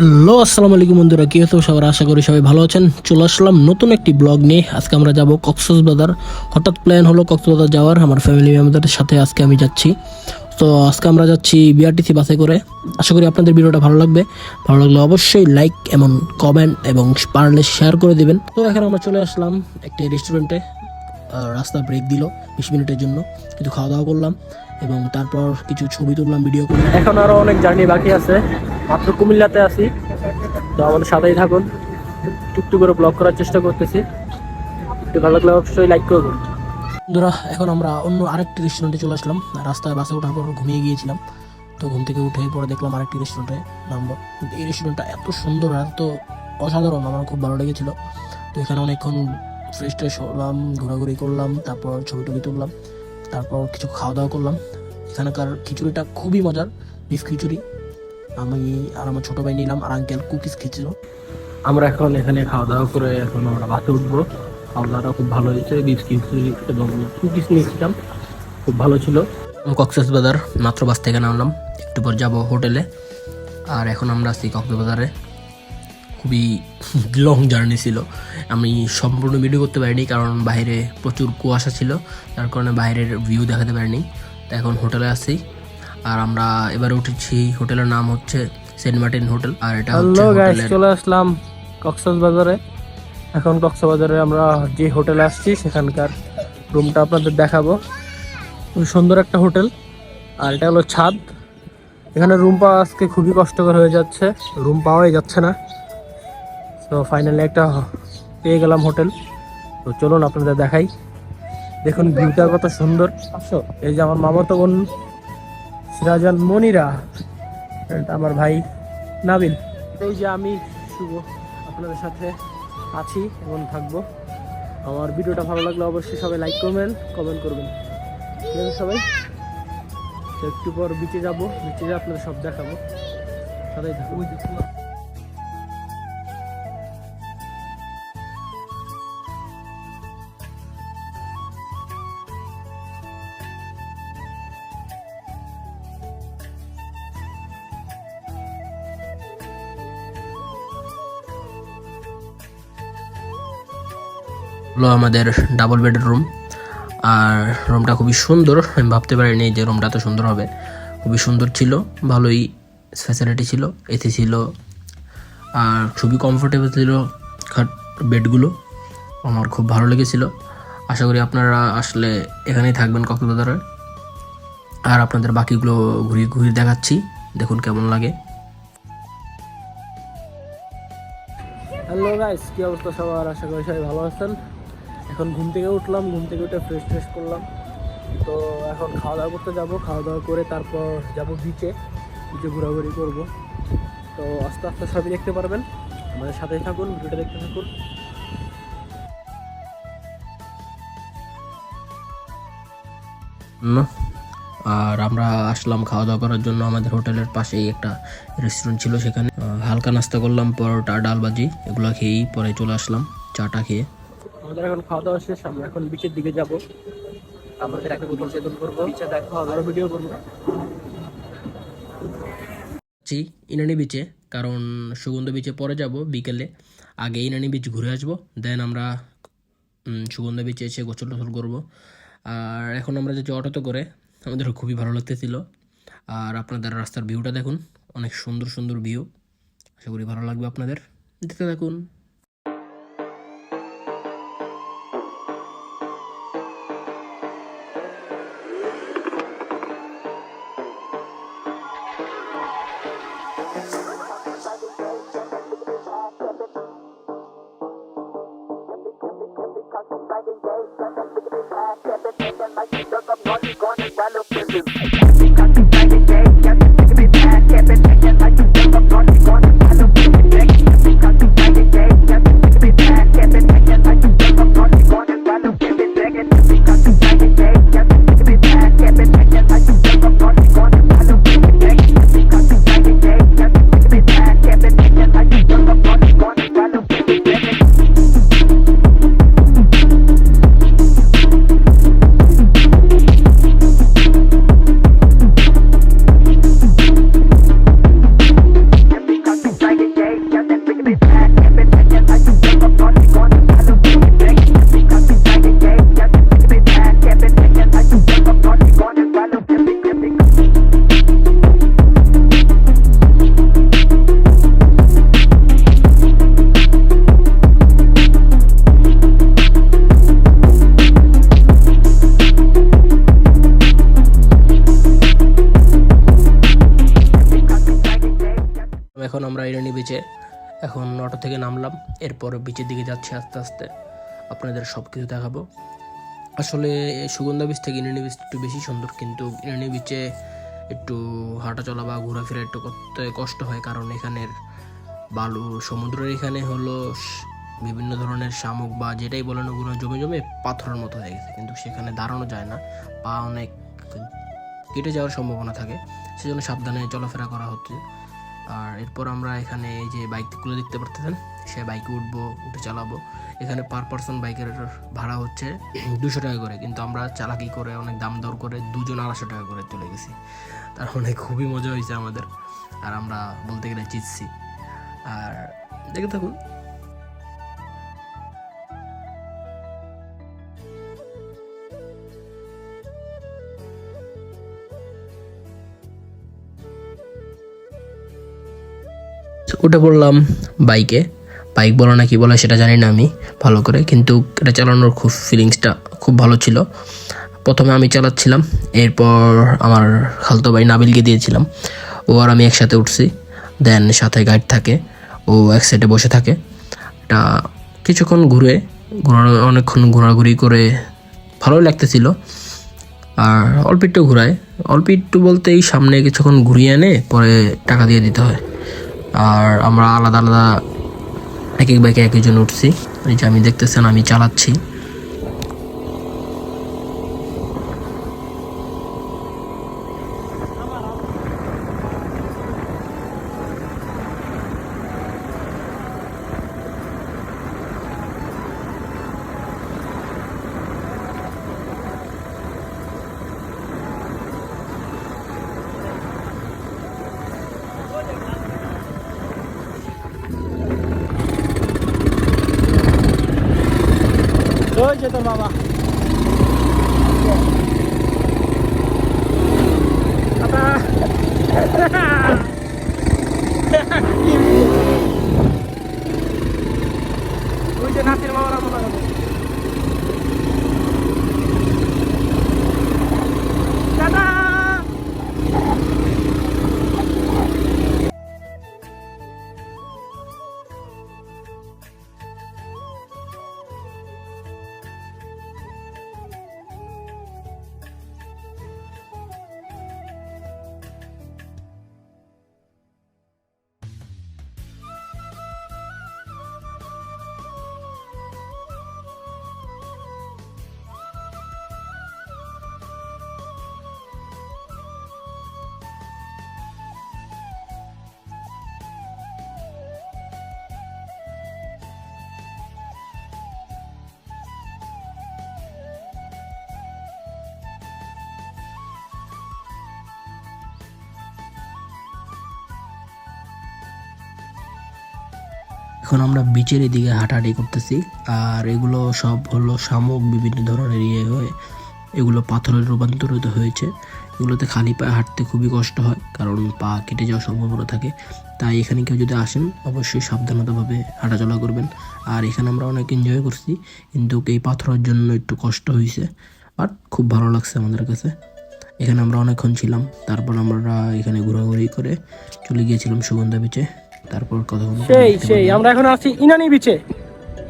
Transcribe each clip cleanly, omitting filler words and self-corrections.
Hello, আসসালামু আলাইকুম বন্ধুরা, কি হতো সবার, আশা করি সবাই ভালো আছেন। চলে আসলাম নতুন একটি ব্লগ নিয়ে। আজকে আমরা যাব কক্সবাজার। হঠাৎ প্ল্যান হলো কক্সবাজার যাওয়ার, আমার ফ্যামিলি মেম্বারদের সাথে আজকে আমি যাচ্ছি। তো আজকে আমরা যাচ্ছি বিআরটিসি বাসে করে। আশা করি আপনাদের ভিডিওটা ভালো লাগবে। ভালো লাগলে অবশ্যই লাইক এবং কমেন্ট এবং পারলে শেয়ার করে দিবেন। তো এখন আমরা চলে আসলাম একটি রেস্টুরেন্টে। রাস্তা ব্রেক দিল 20 মিনিটের জন্য, কিছু খাওয়া দাওয়া করলাম এবং তারপর কিছু ছবি তুললাম, ভিডিও করলাম। এখন আরও অনেক জার্নি বাকি আছে, মাত্র কুমিল্লাতে আছি। তো আমাদের সাথেই থাকুন, টুকটুক করে ব্লগ করার চেষ্টা করতেছি। একটু ভালো লাগলে অবশ্যই লাইক করবেন বন্ধুরা। এখন আমরা অন্য আরেকটি রেস্টুরেন্টে চলে আসলাম। রাস্তায় বাসে ওঠার পর ঘুমিয়ে গিয়েছিলাম, তো ঘুম থেকে উঠে পরে দেখলাম আরেকটি রেস্টুরেন্টে নামবো। কিন্তু এই রেস্টুরেন্টটা এত সুন্দর, এত অসাধারণ, আমার খুব ভালো লেগেছিল। তো এখানে অনেকক্ষণ ফ্রেশ ট্রেশ হলাম, ঘোরাঘুরি করলাম, তারপর ছবি টবি তুললাম, তারপর কিছু খাওয়া দাওয়া করলাম। এখানকার খিচুড়িটা খুবই মজার, বিফ খিচুড়ি। আমি আর আমার ছোটো ভাই নিলাম, আর আঙ্কেল কুকিজ খেয়েছিল। আমরা এখন এখানে খাওয়া দাওয়া করে এখন আমরা বাসে উঠবো। খাওয়া দাওয়াটা খুব ভালো হয়েছে, বিফ খিচুড়ি এবং কুকিজ নিয়েছিলাম, খুব ভালো ছিল। কক্সবাজার মাত্র বাস থেকে নামলাম, একটু পর যাবো হোটেলে। আর এখন আমরা আছি কক্সবাজারে। খুবই লং জার্নি ছিল, আমি সম্পূর্ণ ভিডিও করতে পারিনি কারণ বাইরে প্রচুর কুয়াশা ছিল, যার কারণে বাইরের ভিউ দেখাতে পারিনি। তো এখন হোটেলে আছি, আর আমরা এবারে উঠেছি। হোটেলের নাম হচ্ছে সেন্ট মার্টিন হোটেল। আর এটা হচ্ছে চলে আসলাম কক্সবাজারে। এখন কক্সবাজারে আমরা যে হোটেলে আসছি সেখানকার রুমটা আপনাদের দেখাবো। খুব সুন্দর একটা হোটেল, আর এটা হলো ছাদ। এখানে রুম পাওয়া আজকে খুবই কষ্টকর হয়ে যাচ্ছে, রুম পাওয়াই যাচ্ছে না। তো ফাইনালি একটা পেয়ে গেলাম হোটেল। তো চলুন আপনাদের দেখাই, দেখুন ভিউটা কত সুন্দর। এই যে আমার মামাতো বোন সিরাজান মনিরা, এটা আমার ভাই নাবিল, এই যে আমি শুভ আপনাদের সাথে আছি এবং থাকবো। আমার ভিডিওটা ভালো লাগলে অবশ্যই সবাই লাইক করবেন, কমেন্ট করবেন। ঠিক আছে সবাই, একটু পর বিচে যাবো, বিচে যা আপনাদের সব দেখাবো, সবাই থাকবো। হলো আমাদের ডাবল বেডের রুম, আর রুমটা খুবই সুন্দর। আমি ভাবতে পারিনি যে রুমটা এত সুন্দর হবে। খুবই সুন্দর ছিল, ভালোই ফ্যাসিলিটি ছিল, এসি ছিল, আর খুবই কমফোর্টেবল ছিল বেডগুলো। আমার খুব ভালো লেগেছিল। আশা করি আপনারা আসলে এখানেই থাকবেন কক্সবাজারে। আর আপনাদের বাকিগুলো ঘুরিয়ে ঘুরিয়ে দেখাচ্ছি, দেখুন কেমন লাগে। হ্যালো গাইস, কি অবস্থা সবার? আশা করি সবাই ভালো আছেন। এখন ঘুম থেকে উঠলাম, ঘুম থেকে উঠে ফ্রেশ করলাম। তো এখন খাওয়া দাওয়া করতে যাব, খাওয়া দাওয়া করে তারপর যাব বিচে ঘোরাঘুরি করব। তো আস্তে আস্তে সবই দেখতে পারবেন, আমাদের সাথেই থাকুন, ভিডিওটা দেখতে থাকুন। আর আমরা আসলাম খাওয়া দাওয়া করার জন্য। আমাদের হোটেলের পাশেই একটা রেস্টুরেন্ট ছিল, সেখানে হালকা নাস্তা করলাম, পরোটা ডাল ভাজি এগুলো খেয়েই পরে চলে আসলাম চাটা খেয়ে। আমাদের এখন খাওয়া দাওয়া শেষ, আমরা এখন বিচের দিকে যাব। আমাদের একটা বোতল সেদন করবো, বিচে দেখা হবে, আরো ভিডিও করবো। ইনানি বিচে, কারণ সুগন্ধ বিচে পরে যাব বিকেলে, আগে ইনানি বিচ ঘুরে আসবো, দেন আমরা সুগন্ধ বিচে এসে গোসল টোসল করবো। আর এখন আমরা যে অটোতে করে, আমাদের খুবই ভালো লাগতেছিল। আর আপনাদের রাস্তার ভিউটা দেখুন, অনেক সুন্দর সুন্দর ভিউ। আশা করি ভালো লাগবে আপনাদের, দেখতে থাকুন। আমরা ইরানি বিচে এখন অটো থেকে নামলাম, এরপর বিচের দিকে যাচ্ছি আস্তে আস্তে, আপনাদের সব কিছু দেখাবো। আসলে সুগন্ধা বিচ থেকে ইরানি বিচ একটু বেশি সুন্দর, কিন্তু ইরানি বিচে একটু হাঁটা চলা বা ঘোরাফেরা একটু করতে কষ্ট হয়, কারণ এখানের বালু সমুদ্রের এখানে হলো বিভিন্ন ধরনের শামুক বা যেটাই বলেন ওগুলো জমে জমে পাথরের মতো হয়ে গেছে, কিন্তু সেখানে দাঁড়ানো যায় না, পা অনেক কেটে যাওয়ার সম্ভাবনা থাকে, সেজন্য সাবধানে চলাফেরা করা হচ্ছে। আর এরপর আমরা এখানে এই যে বাইকগুলো দেখতে পারতেছেন, সে বাইকে উঠবো, উঠে চালাবো। এখানে পার পার্সন বাইকের ভাড়া হচ্ছে 200 টাকা করে, কিন্তু আমরা চালাকি করে অনেক দাম দর করে 2জন 250 টাকা করে তুলে গেছি। তার মানে খুবই মজা হয়েছে আমাদের, আর আমরা বলতে গেলে জিতছি। আর দেখে থাকুন। উঠে পড়লাম বাইকে, বাইক বলে না কি বলে সেটা জানি না আমি ভালো করে, কিন্তু এটা চালানোর খুব ফিলিংসটা খুব ভালো ছিল। প্রথমে আমি চালাচ্ছিলাম, এরপর আমার খালতো ভাই নাবিলকে দিয়েছিলাম, ও আর আমি একসাথে উঠছি। দেন সাথে গাইড থাকে, ও এক সাইডে বসে থাকে। এটা কিছুক্ষণ অনেকক্ষণ ঘোরাঘুরি করে ভালোই লাগতেছিল। আর অল্প একটু ঘুরায়, অল্প একটু বলতে এই সামনে কিছুক্ষণ ঘুরিয়ে এনে পরে টাকা দিয়ে দিতে হয়। আর আমরা আলাদা আলাদা এক এক বাইকে এক একজন উঠছি। এই যে আমি দেখতেছেন আমি চালাচ্ছি। ওই যে তোর বাবা ওই যে নাতির মামারা মনে হয় এখন আমরা বিচের এদিকে হাঁটাহাঁটি করতেছি। আর এগুলো সব হলো শামুক, বিভিন্ন ধরনের হয়ে এগুলো পাথরে রূপান্তরিত হয়েছে। এগুলোতে খালি পায়ে হাঁটতে খুবই কষ্ট হয়, কারণ পা কেটে যাওয়ার সম্ভাবনা থাকে। তাই এখানে কেউ যদি আসেন অবশ্যই সাবধানতাভাবে হাঁটাচলা করবেন। আর এখানে আমরা অনেক এনজয় করছি, কিন্তু এই পাথরের জন্য একটু কষ্ট হয়েছে, বাট খুব ভালো লাগছে আমাদের কাছে। এখানে আমরা অনেকক্ষণ ছিলাম, তারপর আমরা এখানে ঘোরাঘুরি করে চলে গিয়েছিলাম সুগন্ধা বিচে। তারপর কথা সেই আমরা এখন আছি ইনানি বিচে।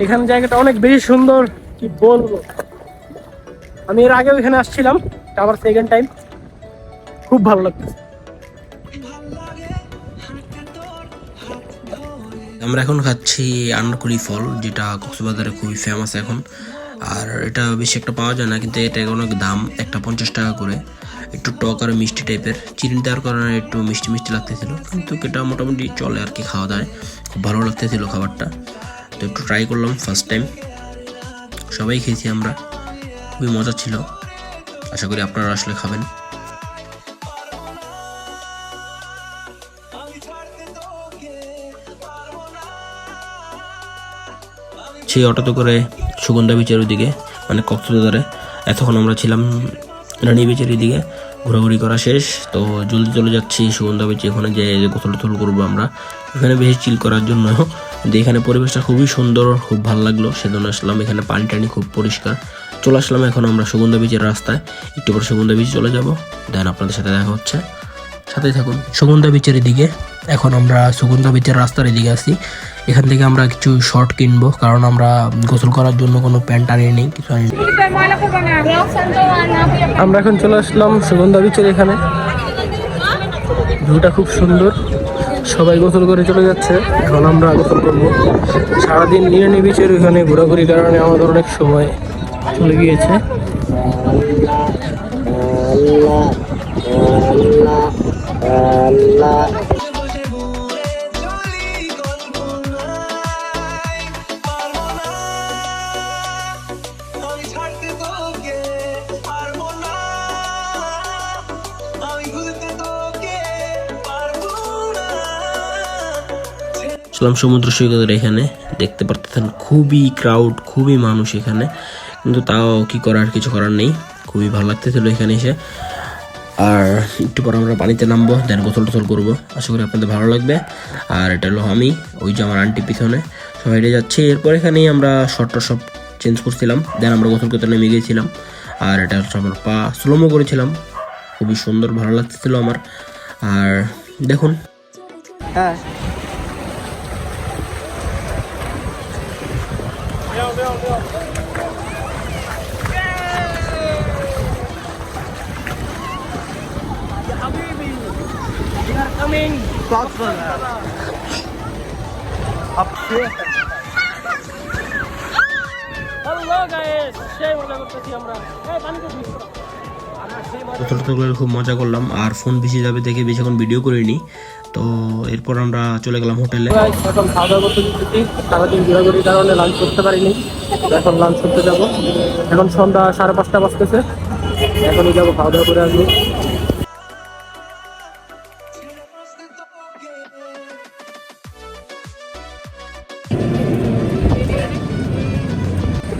এখানে জায়গাটা অনেক বেশি সুন্দর, কি বলবো। আমি এর আগেও এখানে আসছিলাম, আবার সেকেন্ড টাইম, খুব ভালো লাগছে। আমরা এখন খাচ্ছি আনারকুলি ফল, যেটা কক্সবাজারে খুবই ফেমাস এখন। আর এটা বেশি একটা পাওয়া যায় না, কিন্তু এটা অনেক দাম, একটা 50 টাকা করে। একটু টক আর মিষ্টি টাইপের, চিনি দেওয়ার কারণে একটু মিষ্টি মিষ্টি লাগতেছিল, কিন্তু এটা মোটামুটি চলে আর কি, খাওয়া দাওয়ায় খুব ভালো লাগতেছিল খাবারটা। তো একটু ট্রাই করলাম ফার্স্ট টাইম, সবাই খেয়েছি আমরা, খুবই মজা ছিল। আশা করি আপনারা আসলে খাবেন। সেই অটোতে করে সুগন্ধা বিচের ওইদিকে, মানে কক্সবাজারে। এতক্ষণ আমরা ছিলাম রানী বিচের এদিকে, ঘোরাঘুরি করা শেষ, তো জলদি চলে যাচ্ছি সুগন্ধা বিচে। ওখানে যে গোসল টোল করবো আমরা, এখানে বেশি চিল করার জন্য। কিন্তু এখানে পরিবেশটা খুবই সুন্দর, খুব ভালো লাগলো, সেজন্য আসলাম। এখানে পানি টানি খুব পরিষ্কার। চলে আসলাম এখন আমরা সুগন্ধা বিচের রাস্তায়, একটু পরে সুগন্ধা বিচে চলে যাব, দেন আপনাদের সাথে দেখা হচ্ছে। সাথেই থাকুন। সুগন্ধা বিচের দিকে এখন আমরা সুগন্ধা বিচের রাস্তার এদিকে আছি। এখান থেকে আমরা কিছু শর্ট কিনবো, কারণ আমরা গোসল করার জন্য কোনো প্যান্ট আনিয়ে নেই, কিছু আনিয়ে। আমরা এখন চলে আসলাম সুগন্ধা বিচের এখানে। ভিউটা খুব সুন্দর, সবাই গোসল করে চলে যাচ্ছে, এখন আমরা গোসল করবো। সারাদিন নিরানি বিচের ওইখানে ঘোরাঘুরির কারণে আমাদের অনেক সময় চলে গিয়েছে। সমুদ্র সৈকতের এখানে দেখতে পারতেছেন খুবই ক্রাউড, খুবই মানুষ এখানে, কিন্তু তাও কি করার, কিছু করার নেই। খুবই ভালো লাগতেছিল এখানে এসে। আর একটু পর আমরা পানিতে নামবো, দেন গোসল টোসল করবো। আশা করি আপনাদের ভালো লাগবে। আর এটা হলো আমি, ওই যে আমার আন্টি পিছনে, সবাই হেঁটে যাচ্ছে। এরপর এখানেই আমরা শর্টটা সব চেঞ্জ করছিলাম, দেন আমরা গোসল করতে নেমে গিয়েছিলাম। আর এটা হচ্ছে আমার পা স্লোমো করেছিলাম, খুবই সুন্দর, ভালো লাগতেছিল আমার। আর দেখুন, হ্যাঁ coming. Hello guys, সেই মজা করতেছি আমরা। এই পানিতে খুব মজা করলাম। আর ফোন বেশি যাবে দেখে বেশিক্ষণ ভিডিও করিনি। তো এরপর আমরা চলে গেলাম হোটেলে। এখন খাওয়া দাওয়া করতে দিচ্ছি, সারাদিন ঘোরাঘুরির কারণে লাঞ্চ করতে পারিনি। এখন লাঞ্চ করতে যাবো। এখন সন্ধ্যা 5:30 বাজতেছে, এখনই যাবো, খাওয়া দাওয়া করে আসবো।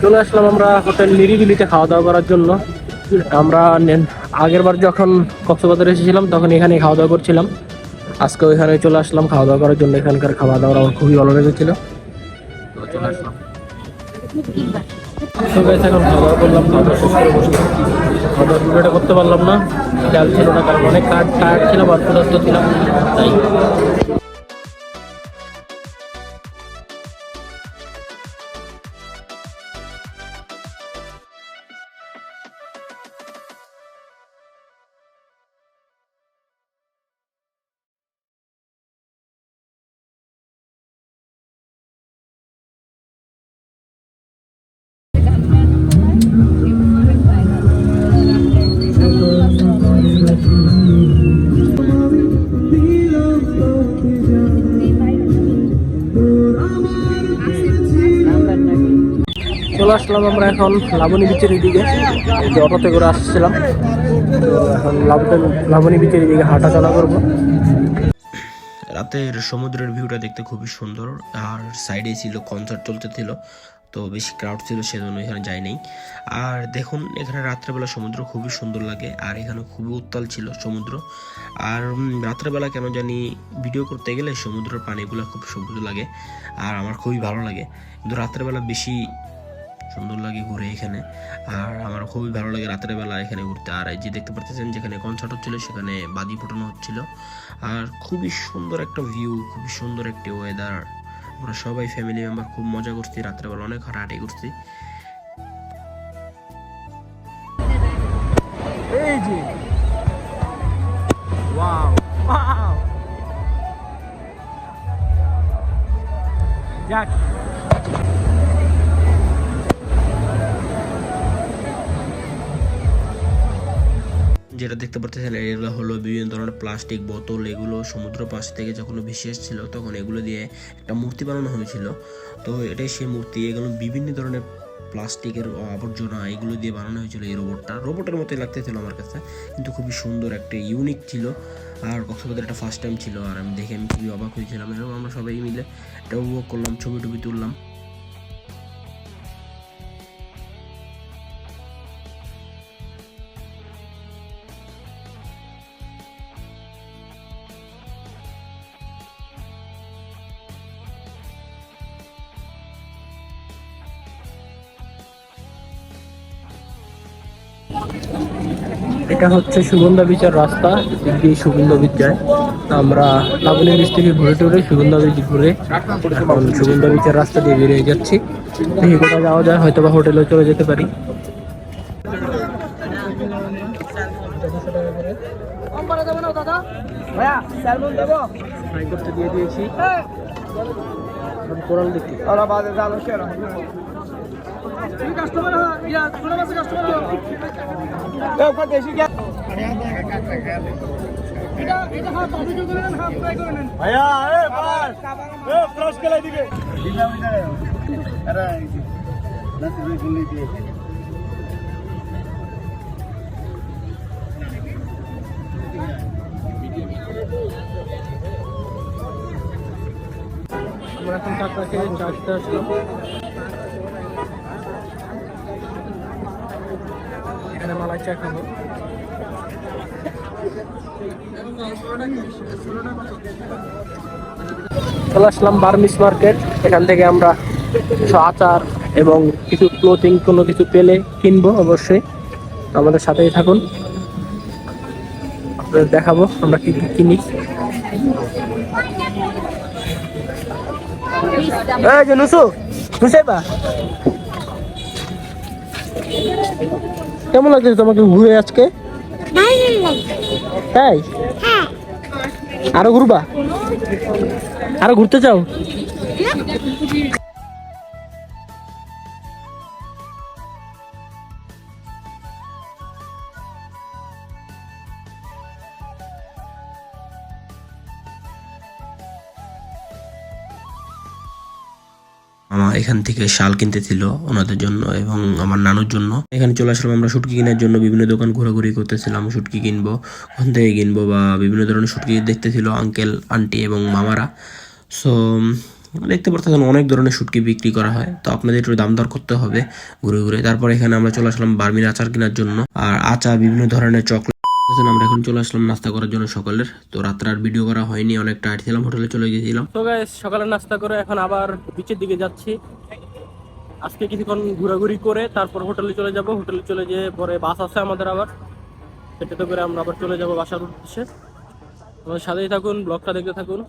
চলে আসলাম আমরা হোটেল নিরিবিলিতে খাওয়া দাওয়া করার জন্য। আমরা আগের বার যখন কক্সবাজারে এসেছিলাম তখন এখানে খাওয়া দাওয়া করছিলাম, আজকে ওইখানে চলে আসলাম খাওয়া দাওয়া করার জন্য। এখানকার খাওয়া দাওয়া আমার খুবই ভালো লেগেছিল, তো চলে আসলাম। এখন খাওয়া দাওয়া করলাম, খাওয়া দাওয়া শেষ করে বসলাম। খাওয়া দাওয়া ভিডিওটা করতে পারলাম না, খেয়াল ছিল না, কারণ অনেক টায়ার্ড ছিলাম আর ক্ষুধার্ত ছিলাম, তাই। চলে আসলাম আমরা এখন লাবণী বিচের দিকে, যে অটোতে করে আসছিলাম। তো এখন লাবণী বিচের দিকে হাঁটা চলা করবো। রাতের সমুদ্রের ভিউটা দেখতে খুবই সুন্দর, আর সাইডে ছিল কনসার্ট চলতেছিল, তো বেশি ক্রাউড ছিল সেজন্য এখানে যাই নাই। আর দেখুন এখানে রাত্রেবেলা সমুদ্র খুবই সুন্দর লাগে, আর এখানে খুবই উত্তাল ছিল সমুদ্র। আর রাত্রেবেলা কেন জানি ভিডিও করতে গেলে সমুদ্রের পানিগুলো খুব সবুজ লাগে, আর আমার খুবই ভালো লাগে। কিন্তু রাত্রেবেলা বেশি সুন্দর লাগে ঘুরে এখানে, আর আমার খুবই ভালো লাগে রাতের বেলা এখানে ঘুরতে। আর এই যে দেখতে পাচ্ছেন যেখানে কনসার্ট হচ্ছিল সেখানে বাজি ফোটানো হচ্ছিল, আর খুবই সুন্দর একটা ভিউ, খুবই সুন্দর একটি ওয়েদার। আমরা সবাই ফ্যামিলি মেম্বার খুব মজা করছি, রাত্রেবেলা অনেক হাঁটাহাঁটি করছি। এই যে ওয়াও ওয়াও, যাক যেটা দেখতে পাচ্ছেন এগুলো হলো বিভিন্ন ধরনের প্লাস্টিক বোতল। এগুলো সমুদ্র পাশ থেকে যখন ভেসে এসেছিল তখন এগুলো দিয়ে একটা মূর্তি বানানো হয়েছিল। তো এটাই সেই মূর্তি। এগুলো বিভিন্ন ধরনের প্লাস্টিকের আবর্জনা এগুলো দিয়ে বানানো হয়েছিল। এই রোবটের মতোই লাগতেছিল আমার কাছে, কিন্তু খুবই সুন্দর একটা ইউনিক ছিল। আর কক্সবাজার এটা ফার্স্ট টাইম ছিল, আর আমি দেখে আমি খুবই অবাক হয়েছিলাম। এবং আমরা সবাই মিলে এটা উপভোগ করলাম, ছবি টবি তুললাম। এটা হচ্ছে সুগন্ধা বিচের রাস্তা, এদিক দিয়ে সুগন্ধা বিচ যায়। তো আমরা লাবণী বিচ থেকে ঘুরে টুরে সুগন্ধা বিচ ঘুরে এখন সুগন্ধা বিচের রাস্তা দিয়ে বেরিয়ে যাচ্ছি। দেখি কোথায় যাওয়া যায়, হয়তো বা হোটেলে চলে যেতে পারি। ফ্রাই করতে দিয়ে দিয়েছি, কোরাল দেখি। আমরা এখন কাকাকে চাষতে আসলাম। এখানে মালাই চা খাবো। চলে আসলাম বার্মিস মার্কেট। এখান থেকে আমরা কিছু আচার এবং কিছু ক্লোথিং কোনো কিছু পেলে কিনবো। অবশ্যই আমাদের সাথেই থাকুন, আপনাদের দেখাবো আমরা কি কি কিনি। কেমন লাগছে তোমাকে ঘুরে আজকে? তাই আরো ঘুরবা? আরো ঘুরতে চাও? মামা এখান থেকে শাল কিনতে ছিল ওনাদের জন্য এবং আমার নানুর জন্য। এখানে চলে আসলাম আমরা শুটকি কেনার জন্য। বিভিন্ন দোকান ঘোরাঘুরি করতেছিলাম, শুটকি কিনবো, কোন থেকে কিনবো বা বিভিন্ন ধরনের শুটকি দেখতেছিল আঙ্কেল আন্টি এবং মামারা। সো দেখতে পারতেছেন অনেক ধরনের শুটকি বিক্রি করা হয়, তো আপনাদের একটু দাম দর করতে হবে ঘুরে ঘুরে। তারপর এখানে আমরা চলে আসলাম বার্মির আচার কেনার জন্য, আর আচার বিভিন্ন ধরনের চকলেট। আমরা এখন চলে আসলাম নাস্তা করার জন্য সকালের। তো রাত্রে আর ভিডিও করা হয়নি, অনেক টায়ার্ড ছিলাম, হোটেলে চলে গেছিলাম। তো গাইস সকালে নাস্তা করে এখন আবার বিচের দিকে যাচ্ছি। আজকে কিছুক্ষণ ঘোরাঘুরি করে তারপর হোটেলে চলে যাব। হোটেলে চলে যেয়ে পরে বাস আছে আমাদের আবার, সেটাতে করে আমরা আবার চলে যাব বাসার উদ্দেশ্যে। আমাদের সাথেই থাকুন, ব্লগটা দেখতে থাকুন।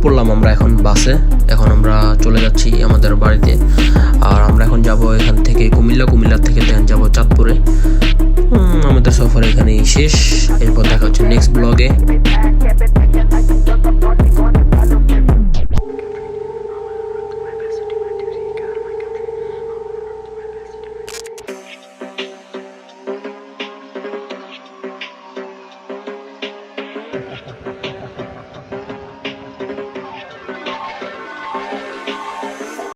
পড়লাম আমরা এখন বাসে। এখন আমরা চলে যাচ্ছি আমাদের বাড়িতে। আর আমরা এখন যাব এখান থেকে কুমিল্লার থেকে দেন যাব চাঁদপুরে। আমাদের সফর এখানেই শেষ। এরপর দেখা হচ্ছে নেক্সট ব্লগে।